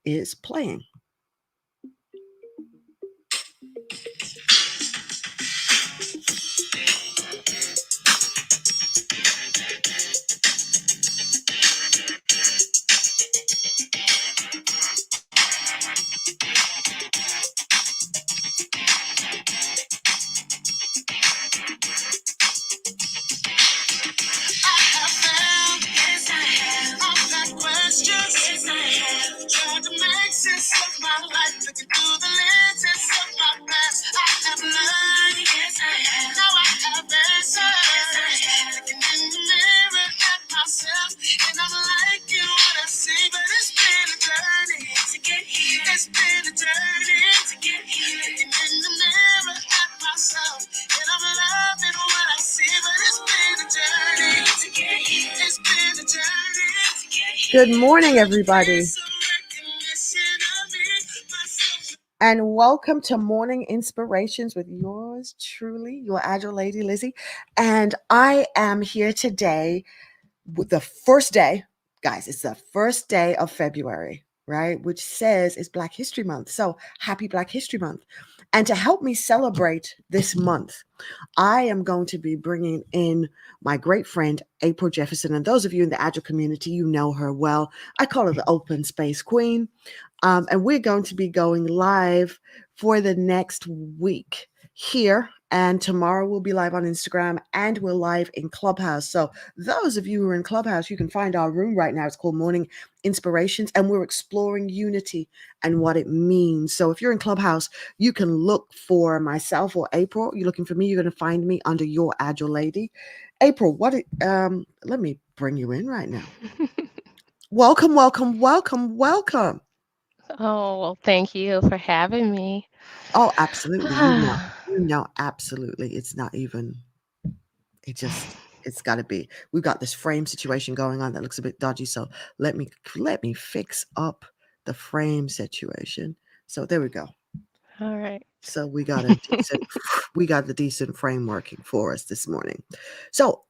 is playing. Good morning, everybody. And welcome to Morning Inspirations with yours truly, your agile lady, Lizzie. And I am here today with the first day, guys, it's the first day of February, right? Which says it's Black History Month. So happy Black History Month. And to help me celebrate this month, I am going to be bringing in my great friend, April Jefferson. And those of you in the Agile community, you know her well. I call her the Open Space Queen. And we're going to be going live for the next week here. And tomorrow we'll be live on Instagram and we're live in Clubhouse. So those of you who are in Clubhouse, you can find our room right now. It's called Morning Inspirations, and we're exploring unity and what it means. So if you're in Clubhouse, you can look for myself or April. You're looking for me, you're going to find me under Your Agile Lady. April, let me bring you in right now. Welcome, welcome, welcome, welcome. Oh, well, thank you for having me. Oh, absolutely. Absolutely. It's not even, it's got to be. We've got this frame situation going on that looks a bit dodgy. So let me fix up the frame situation. So there we go. All right. So we got the decent frame working for us this morning. So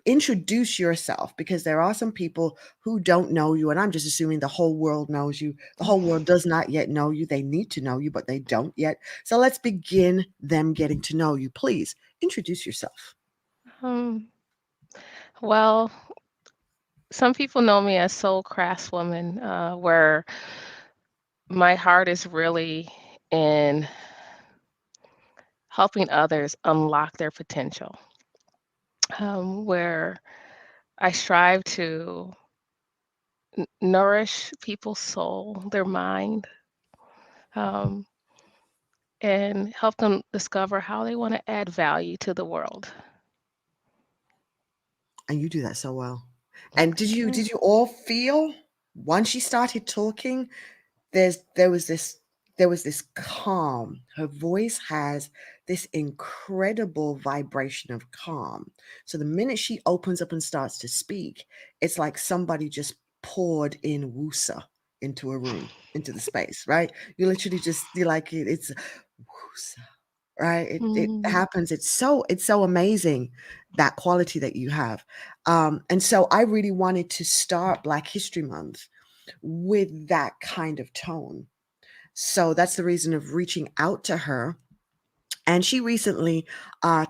introduce yourself, because there are some people who don't know you, and I'm just assuming the whole world knows you. The whole world does not yet know you. They need to know you, but they don't yet. So let's begin them getting to know you. Please introduce yourself. Um, well, some people know me as Soul Craftswoman, where my heart is really in helping others unlock their potential, where I strive to nourish people's soul, their mind, um, and help them discover how they want to add value to the world. And you do that so well. And did you Yeah. did you all feel once you started talking, there was this calm. Her voice has this incredible vibration of calm. So the minute she opens up and starts to speak, it's like somebody just poured in wusa into a room, into the space, right? You literally just, you like it's wusa, right? It Mhm. happens. It's so amazing, that quality that you have. And so I really wanted to start Black History Month with that kind of tone. So that's the reason of reaching out to her. And she recently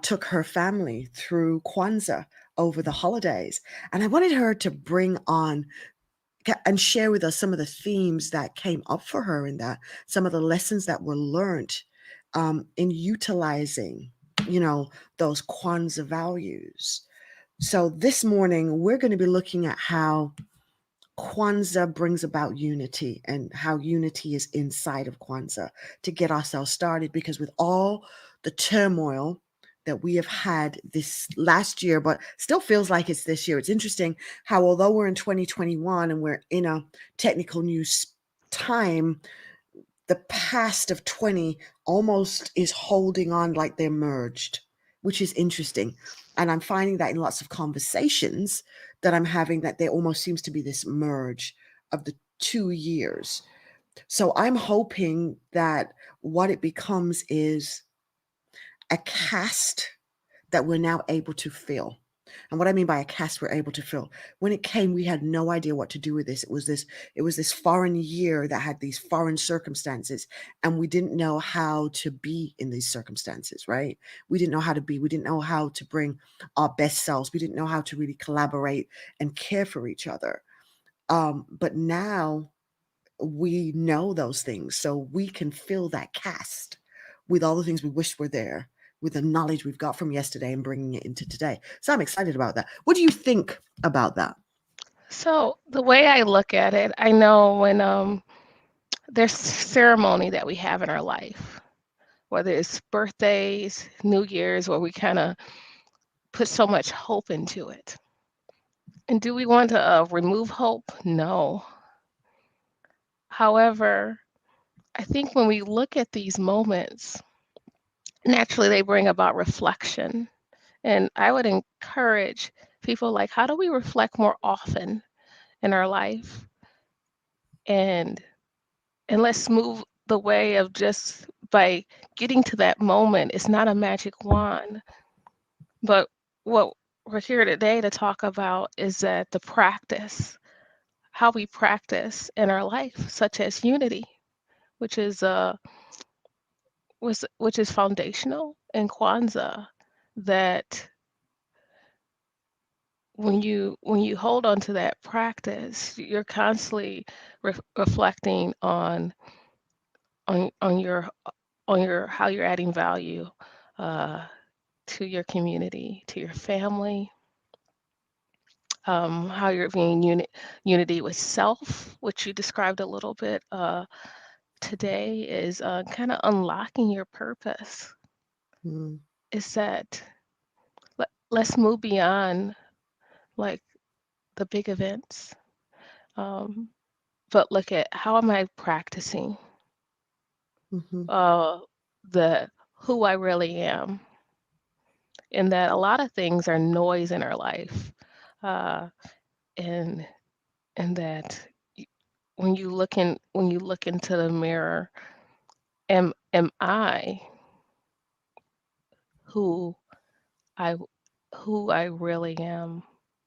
took her family through Kwanzaa over the holidays. And I wanted her to bring on and share with us some of the themes that came up for her in that, some of the lessons that were learned in utilizing, those Kwanzaa values. So this morning, we're going to be looking at how Kwanzaa brings about unity and how unity is inside of Kwanzaa to get ourselves started. Because with all the turmoil that we have had this last year, but still feels like it's this year, it's interesting how, although we're in 2021 and we're in a technical news time, the past of 20 almost is holding on like they're merged, which is interesting. And I'm finding that in lots of conversations that I'm having, that there almost seems to be this merge of the 2 years. So I'm hoping that what it becomes is a cast that we're now able to fill. And what I mean by a cast we're able to fill. When it came, we had no idea what to do with this. It was this foreign year that had these foreign circumstances, and we didn't know how to be in these circumstances, right? We didn't know how to be. We didn't know how to bring our best selves. We didn't know how to really collaborate and care for each other. But now we know those things, so we can fill that cast with all the things we wish were there, with the knowledge we've got from yesterday and bringing it into today. So I'm excited about that. What do you think about that? So the way I look at it, I know when there's ceremony that we have in our life, whether it's birthdays, New Year's, where we kind of put so much hope into it. And do we want to remove hope? No. However, I think when we look at these moments, naturally they bring about reflection. And I would encourage people like, how do we reflect more often in our life? And let's move the way of just by getting to that moment. It's not a magic wand, but what we're here today to talk about is that the practice, how we practice in our life, such as unity, which is which is foundational in Kwanzaa, that when you hold on to that practice, you're constantly reflecting on your how you're adding value uh, to your community, to your family, how you're being unity with self, which you described a little bit today, is kind of unlocking your purpose. Mm, Is that let's move beyond like the big events, um, but look at how am I practicing mhm. uh, the who I really am, and that a lot of things are noise in our life, uh, and that when you look into the mirror, am I who I who I really am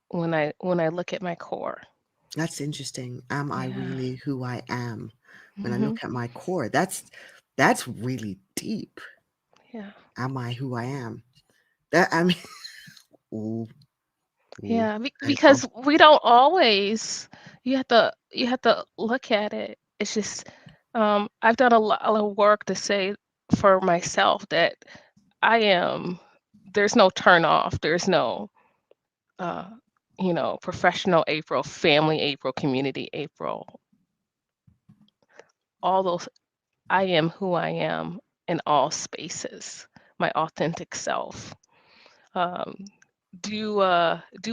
when I look at my core? That's interesting. Am I Yeah. really who I am? When I Hmm. look at my core, that's really deep. Yeah. Am I who I am? That I mean, ooh, ooh, Yeah. that is Because we don't always. You have to look at it. It's just I've done a lot of work to say for myself that I am. There's no turn off. There's no uh, professional April, family April, community April, all those, I am who I am in all spaces, my authentic self. Um, do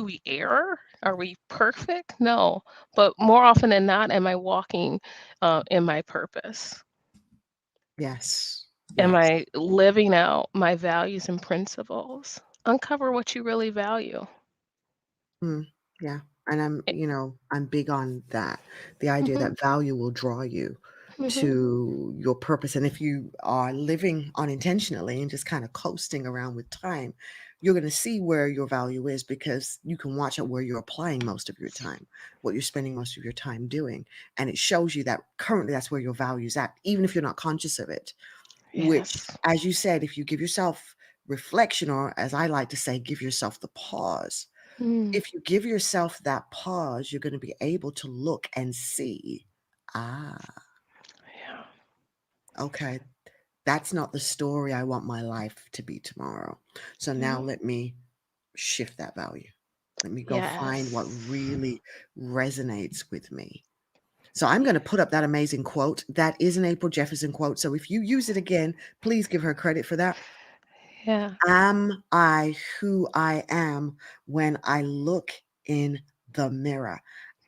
we err? Are we perfect? No, but more often than not, am I walking in my purpose? yes, Am yes. I living out my values and principles? Uncover what you really value. Mm, yeah. And Eh, I'm big on that. The idea mhm, that value will draw you mhm. to your purpose. And if you are living unintentionally and just kind of coasting around with time, you're going to see where your value is because you can watch at where you're applying most of your time, what you're spending most of your time doing. And it shows you that currently that's where your value's at, even if you're not conscious of it. Which, Yes. as you said, if you give yourself reflection, or as I like to say, give yourself the pause, Mm, if you give yourself that pause, you're going to be able to look and see, ah, yeah. okay, that's not the story I want my life to be tomorrow. So now Yeah. let me shift that value. Let me go find what Yes. really resonates with me. So I'm going to put up that amazing quote. That is an April Jefferson quote. So if you use it again, please give her credit for that. Yeah. Am I who I am when I look in the mirror?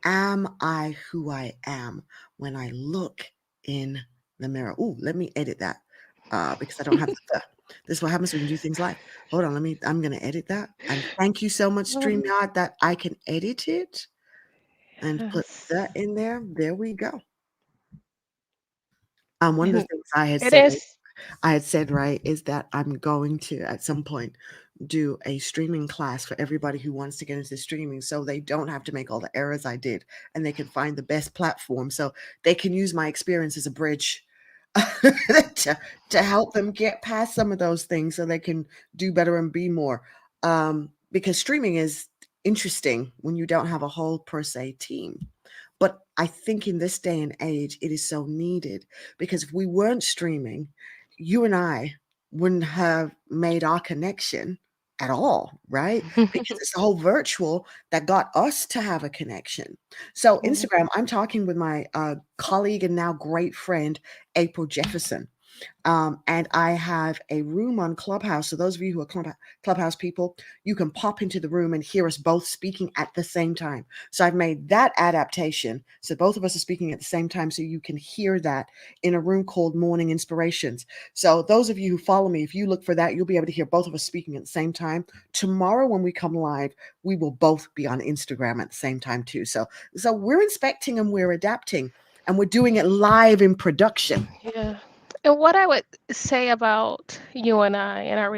Am I who I am when I look in the mirror? Ooh, let me edit that because I don't have the. This is what happens when you do things live. Hold on, I'm going to edit that. And thank you so much, Mhm. StreamYard, that I can edit it and put that Yes. in there. There we go. One of the And things it is. I had said, right, is that I'm going to at some point do a streaming class for everybody who wants to get into streaming, so they don't have to make all the errors I did, and they can find the best platform, so they can use my experience as a bridge to, to help them get past some of those things so they can do better and be more. Because streaming is interesting when you don't have a whole per se team. But I think in this day and age, it is so needed, because if we weren't streaming, you and I wouldn't have made our connection at all, right? Because it's the whole virtual that got us to have a connection. So, Yeah. Instagram, I'm talking with my colleague and now great friend, April Jefferson. And I have a room on Clubhouse. So those of you who are Clubhouse people, you can pop into the room and hear us both speaking at the same time. So I've made that adaptation. So both of us are speaking at the same time, so you can hear that in a room called Morning Inspirations. So those of you who follow me, if you look for that, you'll be able to hear both of us speaking at the same time. Tomorrow, when we come live, we will both be on Instagram at the same time too. So we're inspecting and we're adapting, and we're doing it live in production. Yeah. And what I would say about you and I and our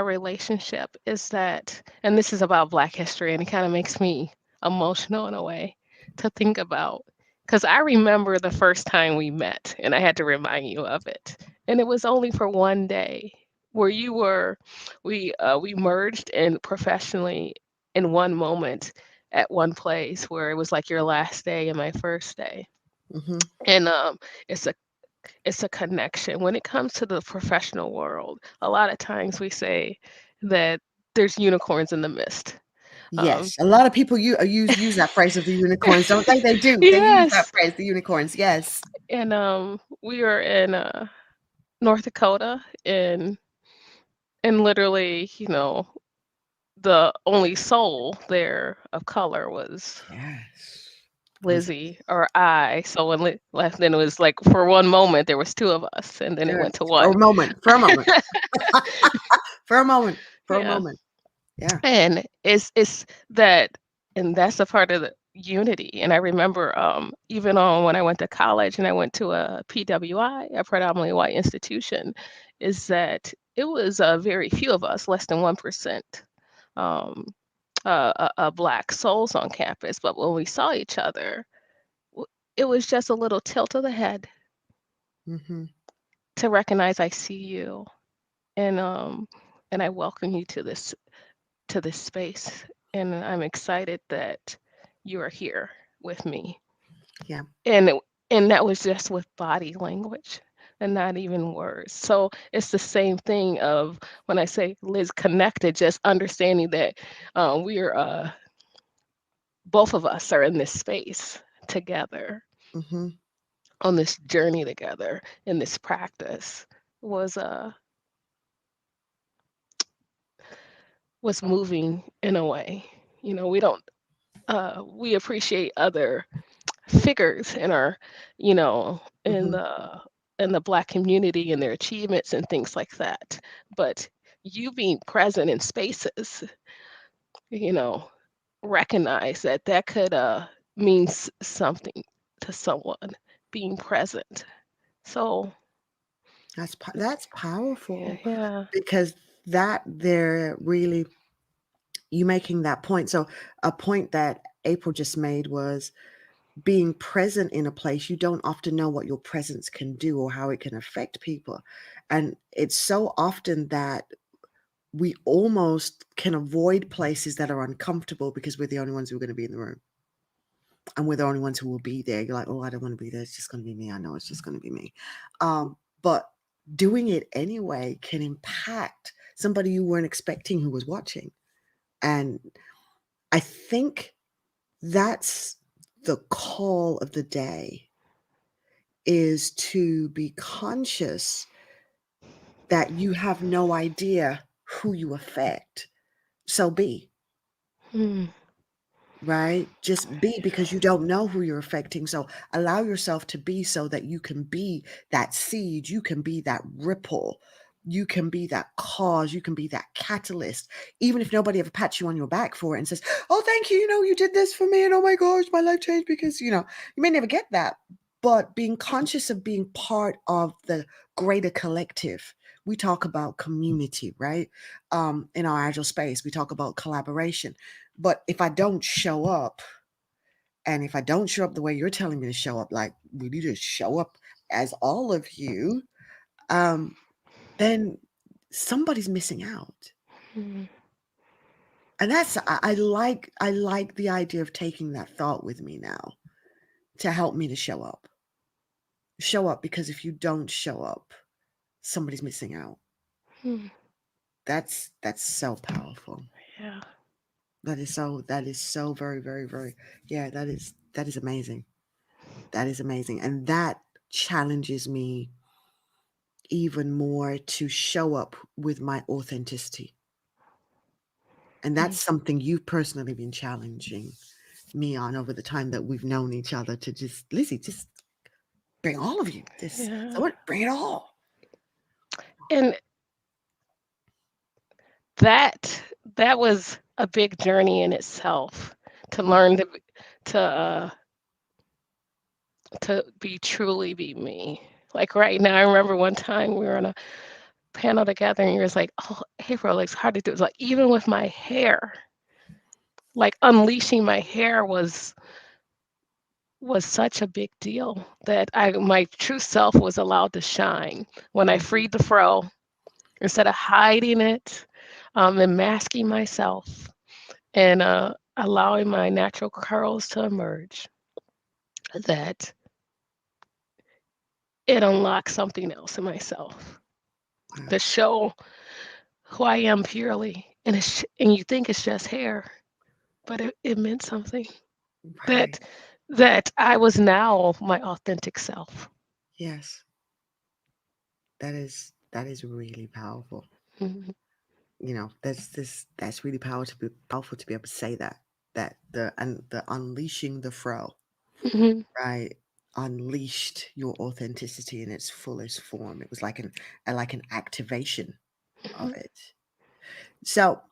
relationship is that, and this is about Black history, and it kind of makes me emotional in a way to think about, because I remember the first time we met, and I had to remind you of it, and it was only for one day where we merged in professionally in one moment at one place where it was like your last day and my first day, Hmm. and it's a it's a connection. When it comes to the professional world, a lot of times we say that there's unicorns in the mist. Um, Yes, a lot of people use that phrase of the unicorns, don't they? They do. They use that yes, phrase, the unicorns. Yes. and we were in North Dakota, and literally, the only soul there of color was Yes. Was Lizzie or I. So when left, then it was like for one moment there was two of us, and then it good. went to For one. a moment. For a moment. For a moment. For a Yeah. moment. Yeah. And it's that, and that's a part of the unity. And I remember even on when I went to college and I went to a PWI, a predominantly white institution, is that it was very few of us, less than 1%, um, Black souls on campus. But when we saw each other, w- it was just a little tilt of the head Hmm. to recognize I see you, and um, and I welcome you to this space. And I'm excited that you are here with me. Yeah. And and that was just with body language and not even words. So it's the same thing of when I say Liz connected, just understanding that we are both of us are in this space together Hmm. on this journey together in this practice was moving in a way. We don't we appreciate other figures in our, Hmm. in the Black community and their achievements and things like that. But you being present in spaces, you know, recognize that that could mean something to someone being present. So That's powerful, yeah. because that there really, you making that point. So a point that April just made was being present in a place, you don't often know what your presence can do or how it can affect people. And it's so often that we almost can avoid places that are uncomfortable because we're the only ones who are going to be in the room. And we're the only ones who will be there. You're like, oh, I don't want to be there. It's just going to be me. I know it's just going to be me. But doing it anyway can impact somebody you weren't expecting who was watching. And I think that's the call of the day, is to be conscious that you have no idea who you affect. So be, Hmm. right? Just be, because you don't know who you're affecting. So allow yourself to be, so that you can be that seed, you can be that ripple, you can be that cause, you can be that catalyst. Even if nobody ever pats you on your back for it and says, oh, thank you, you did this for me, and oh my gosh, my life changed, because you may never get that. But being conscious of being part of the greater collective, we talk about community, right? In our agile space, we talk about collaboration. But if I don't show up, and if I don't show up the way you're telling me to show up, like we need to show up as all of you, um, then somebody's missing out. Mhm. And I like the idea of taking that thought with me now to help me to show up. Show up, because if you don't show up, somebody's missing out. Hmm. That's so powerful. Yeah. That is so very, very, very, yeah, that is amazing. That is amazing. And that challenges me even more to show up with my authenticity. And Mm. that's something you've personally been challenging me on over the time that we've known each other, to just, Lizzie, just bring all of you. Just Yeah. someone bring it all. And that that was a big journey in itself to learn to uh to be truly be me. Like right now, I remember one time we were on a panel together and you was like, "Oh, April, it's hard to do." It's like even with my hair, like unleashing my hair was such a big deal that my true self was allowed to shine when I Mhm. freed the fro instead of hiding it, and masking myself and allowing my natural curls to emerge. That it unlocks something else in myself Wow. to show who I am purely. And you think it's just hair, but it meant something Right. that that I was now my authentic self. Yes. That is really powerful. Mhm. That's really powerful to be able to say that. That the unleashing the fro, Mhm. right? Unleashed your authenticity in its fullest form. It was like an activation of Mhm. it. So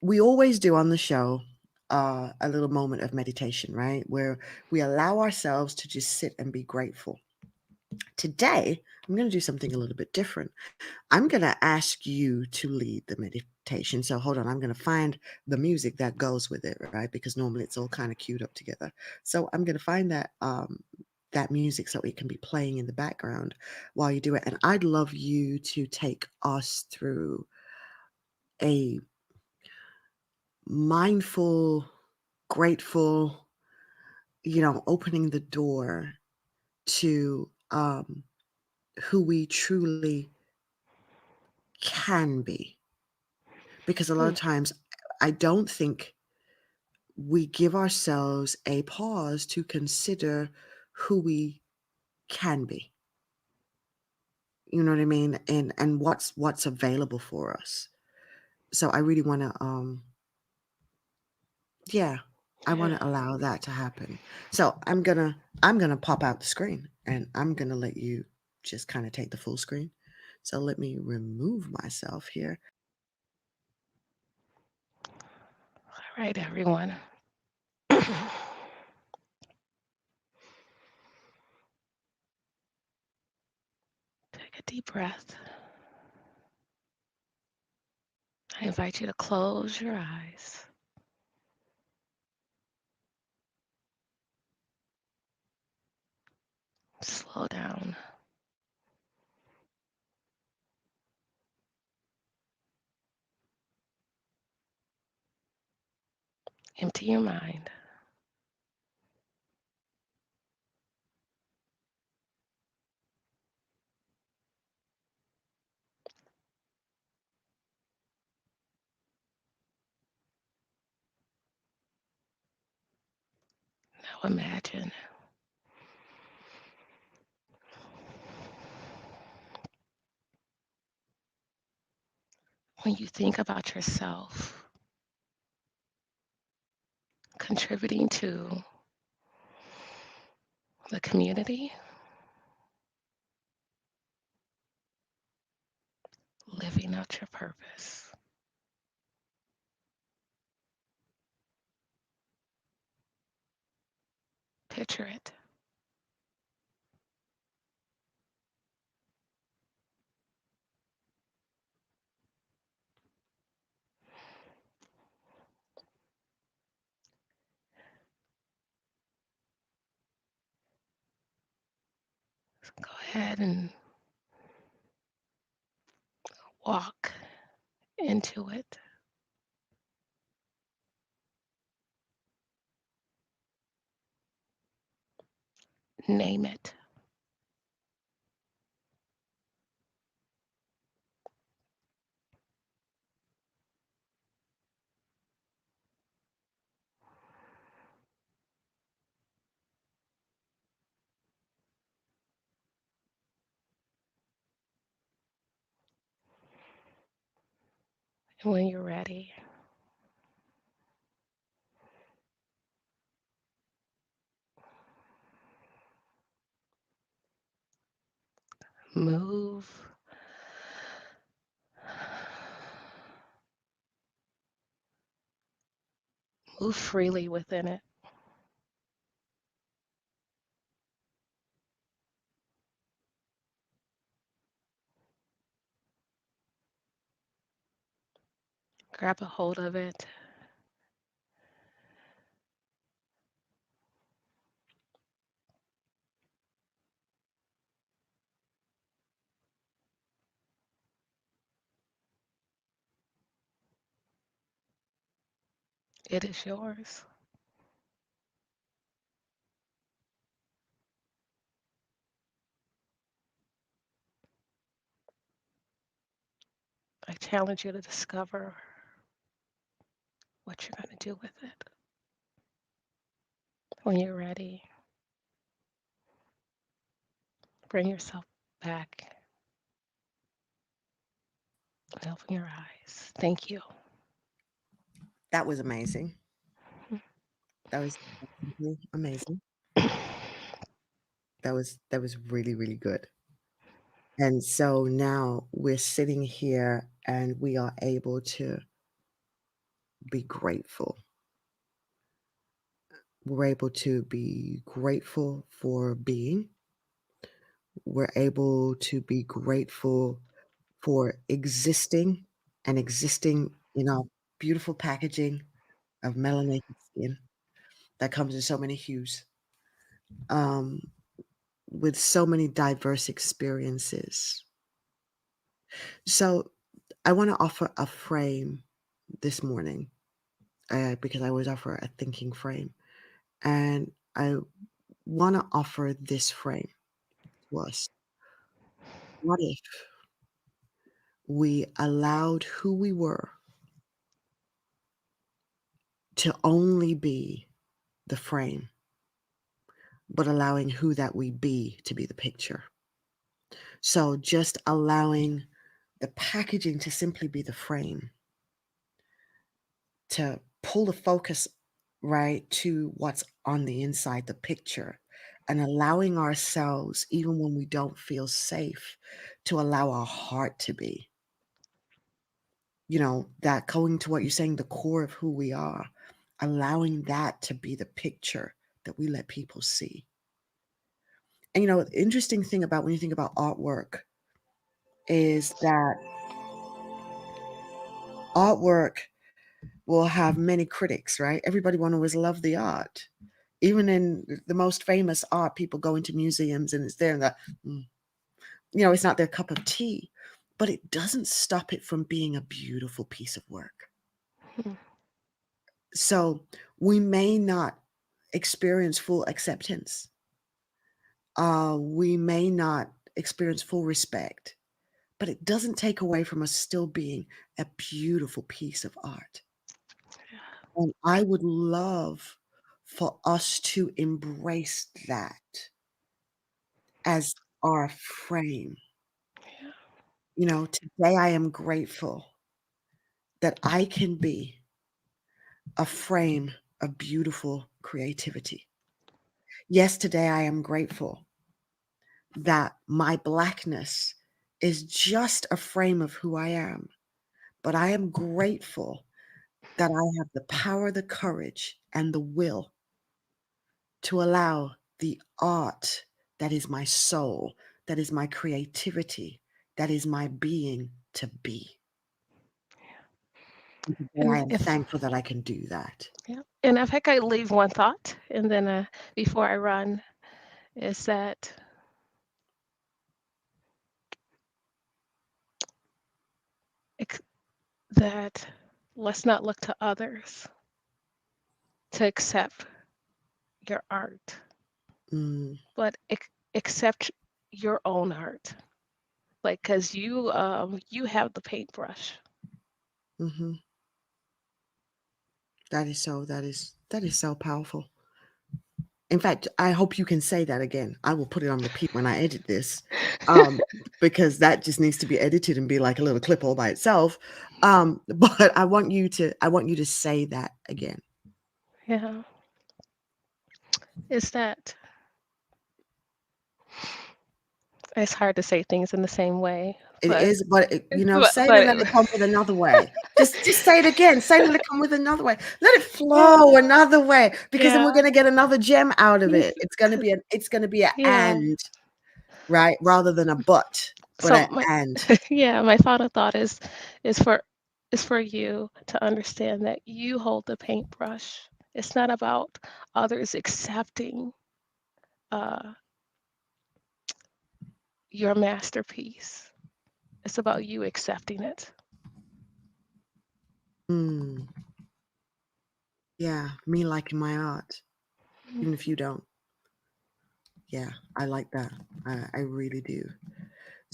we always do on the show a little moment of meditation, right? Where we allow ourselves to just sit and be grateful. Today, I'm going to do something a little bit different. I'm going to ask you to lead the meditation. So hold on, I'm going to find the music that goes with it, right? Because normally it's all kind of queued up together. So I'm going to find that music so it can be playing in the background while you do it. And I'd love you to take us through a mindful, grateful, opening the door to who we truly can be. Because a lot of Mhm. times I don't think we give ourselves a pause to consider who we can be. You know what I mean? And what's available for us. So I really want to yeah, I want Yeah. to allow that to happen. So I'm going to pop out the screen, and I'm going to let you just kind of take the full screen. So let me remove myself here. All right, everyone. Take a deep breath. I invite you to close your eyes. Slow down. Empty your mind. Now imagine when you think about yourself contributing to the community, living out your purpose. Picture it. Go ahead and walk into it. Name it. And when you're ready, move. Move freely within it. Grab a hold of it. It is yours. I challenge you to discover what you're going to do with it. When you're ready, bring yourself back and open your eyes. Thank you. That was amazing. That was simply amazing. That was really, really good. And so now we're sitting here and we are able to be grateful. We're able to be grateful for being. We're able to be grateful for existing and existing in our beautiful packaging of melanated skin that comes in so many hues, um, with so many diverse experiences. So I want to offer a frame this morning, because I always offer a thinking frame. And I want to offer this frame to us. What if we allowed who we were to only be the frame, but allowing who that we be to be the picture? So just allowing the packaging to simply be the frame, to pull the focus right to what's on the inside, the picture, and allowing ourselves, even when we don't feel safe, to allow our heart to be. That going to what you're saying, the core of who we are, allowing that to be the picture that we let people see. And the interesting thing about when you think about artwork is that artwork will have many critics, right? Everybody won't always love the art. Even in the most famous art, people go into museums and it's there and mm, it's not their cup of tea, but it doesn't stop it from being a beautiful piece of work. Hmm. So we may not experience full acceptance. We may not experience full respect, but it doesn't take away from us still being a beautiful piece of art. And I would love for us to embrace that as our frame. Yeah. Today I am grateful that I can be a frame of beautiful creativity. Yes, today I am grateful that my Blackness is just a frame of who I am, but I am grateful that I have the power, the courage, and the will to allow the art that is my soul, that is my creativity, that is my being to be. And today I And am if thankful that I can do that. yeah, and if I could leave one thought, and then before I run, is that that let's not look to others to accept your art, Mm, but accept your own art. Like, cause you have the paintbrush. hmm. That is so powerful. In fact, I hope you can say that again. I will put it on repeat when I edit this, um, because that just needs to be edited and be like a little clip all by itself. But I want you to say that again. Yeah, it's that it's hard to say things in the same way, It but is, but say it and but let it come with another way. Just say it again. Say it and let it come with another way. Let it flow another way, because then we're yeah, gonna get another gem out of it. It's gonna be a yeah. and, right? Rather than a but So a my and. yeah, my final thought is for is for you to understand that you hold the paintbrush. It's not about others accepting uh, your masterpiece. It's about you accepting it. Mm, yeah, me liking my art, Mm, even if you don't. Yeah, I like that. I really do.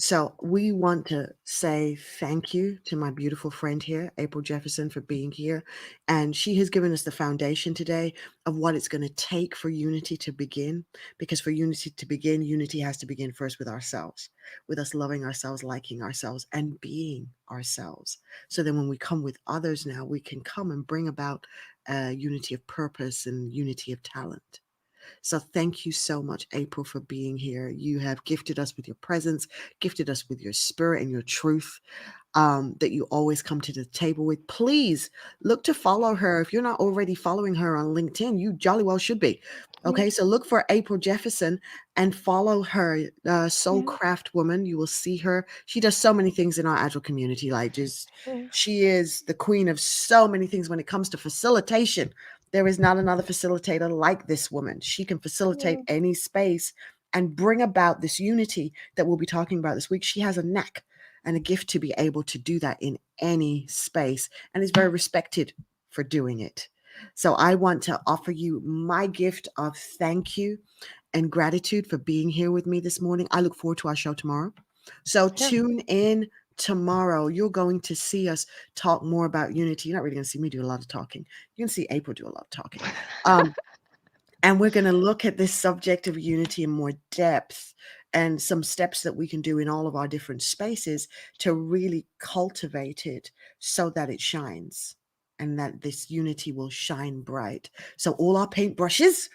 So we want to say thank you to my beautiful friend here, April Jefferson, for being here. And she has given us the foundation today of what it's going to take for unity to begin. Because for unity to begin, unity has to begin first with ourselves, with us loving ourselves, liking ourselves, and being ourselves. So then when we come with others now, we can come and bring about unity of purpose and unity of talent. So thank you so much, April, for being here. You have gifted us with your presence, gifted us with your spirit and your truth, that you always come to the table with. Please look to follow her. If you're not already following her on LinkedIn, you jolly well should be. yeah, Okay, so look for April Jefferson and follow her, Soul yeah, Craft Woman. You will see her. She does so many things in our agile community. Like, just yeah, she is the queen of so many things when it comes to facilitation. There is not another facilitator like this woman. She can facilitate yeah, any space and bring about this unity that we'll be talking about this week. She has a knack and a gift to be able to do that in any space, and is very respected for doing it. So I want to offer you my gift of thank you and gratitude for being here with me this morning. I look forward to our show tomorrow. So yeah. tune in tomorrow. You're going to see us talk more about unity. You're not really going to see me do a lot of talking. You're going to see April do a lot of talking. Um, and we're going to look at this subject of unity in more depth, and some steps that we can do in all of our different spaces to really cultivate it so that it shines and that this unity will shine bright. So, all our paintbrushes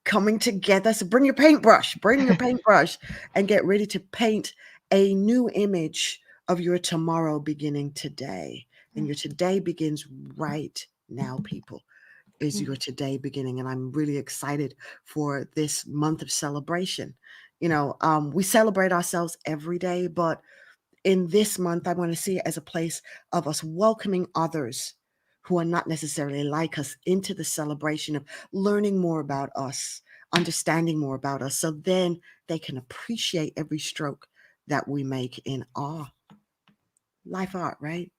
coming together. So, bring your paintbrush, and get ready to paint a new image of your tomorrow beginning today. And your today begins right now, people, is Mm, your today beginning. And I'm really excited for this month of celebration. We celebrate ourselves every day, but in this month, I want to see it as a place of us welcoming others who are not necessarily like us into the celebration of learning more about us, understanding more about us, so then they can appreciate every stroke that we make in our life art, right?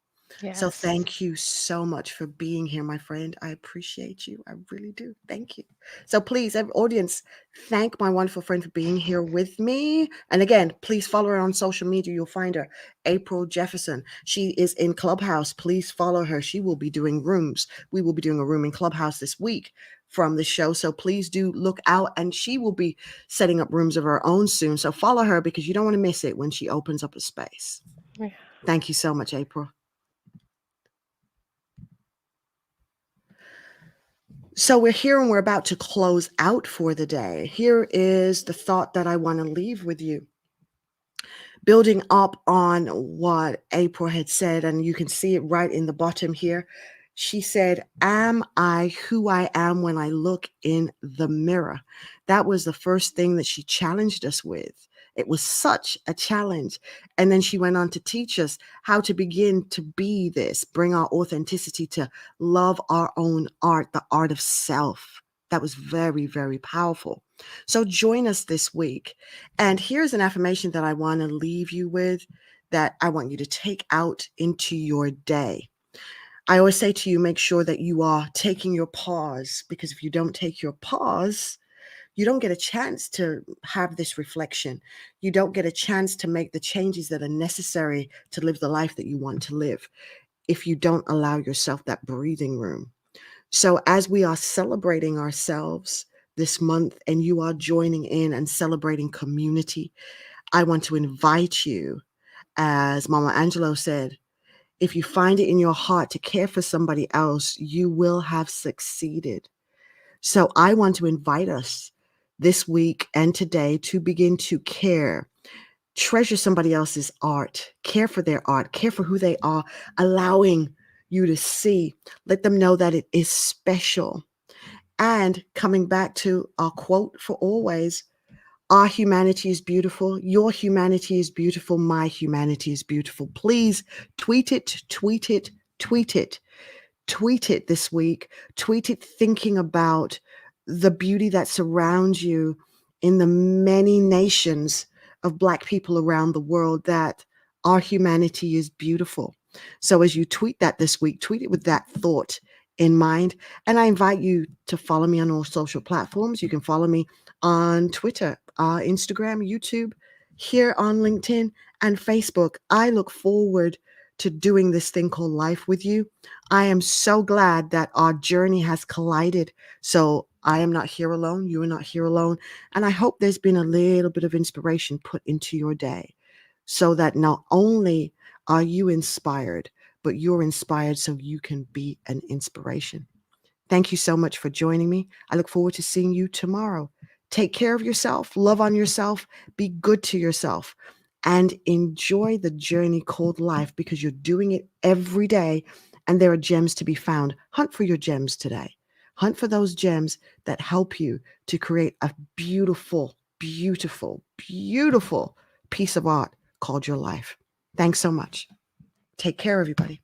So yes. thank you so much for being here, my friend. I appreciate you. I really do. Thank you. So please, audience, thank my wonderful friend for being here with me. And again, please follow her on social media. You'll find her, April Jefferson. She is in Clubhouse. Please follow her. She will be doing rooms. We will be doing a room in Clubhouse this week from the show. So please do look out, and she will be setting up rooms of her own soon. So follow her, because you don't want to miss it when she opens up a space. Yeah. Thank you so much, April. So we're here and we're about to close out for the day. Here is the thought that I want to leave with you, building up on what April had said, and you can see it right in the bottom here. She said, "Am I who I am when I look in the mirror?" That was the first thing that she challenged us with. It was such a challenge. And then she went on to teach us how to begin to be this, bring our authenticity to love our own art, the art of self. That was very, very powerful. So join us this week. And here's an affirmation that I want to leave you with, that I want you to take out into your day. I always say to you, make sure that you are taking your pause, because if you don't take your pause, you don't get a chance to have this reflection. You don't get a chance to make the changes that are necessary to live the life that you want to live if you don't allow yourself that breathing room. So, as we are celebrating ourselves this month and you are joining in and celebrating community, I want to invite you, as Mama Angelou said, if you find it in your heart to care for somebody else, you will have succeeded. So I want to invite us this week and today to begin to care, treasure somebody else's art, care for their art, care for who they are, allowing you to see, let them know that it is special. And coming back to our quote for always, our humanity is beautiful. Your humanity is beautiful. My humanity is beautiful. Please tweet it, tweet it, tweet it. Tweet it this week. Tweet it thinking about the beauty that surrounds you in the many nations of Black people around the world, that our humanity is beautiful. So as you tweet that this week, tweet it with that thought in mind. And I invite you to follow me on all social platforms. You can follow me on Twitter, Instagram, YouTube, here on LinkedIn and Facebook. I look forward to doing this thing called life with you. I am so glad that our journey has collided. So I am not here alone. You are not here alone. And I hope there's been a little bit of inspiration put into your day so that not only are you inspired, but you're inspired so you can be an inspiration. Thank you so much for joining me. I look forward to seeing you tomorrow. Take care of yourself, love on yourself, be good to yourself, and enjoy the journey called life, because you're doing it every day and there are gems to be found. Hunt for your gems today. Hunt for those gems that help you to create a beautiful, beautiful, beautiful piece of art called your life. Thanks so much. Take care, everybody.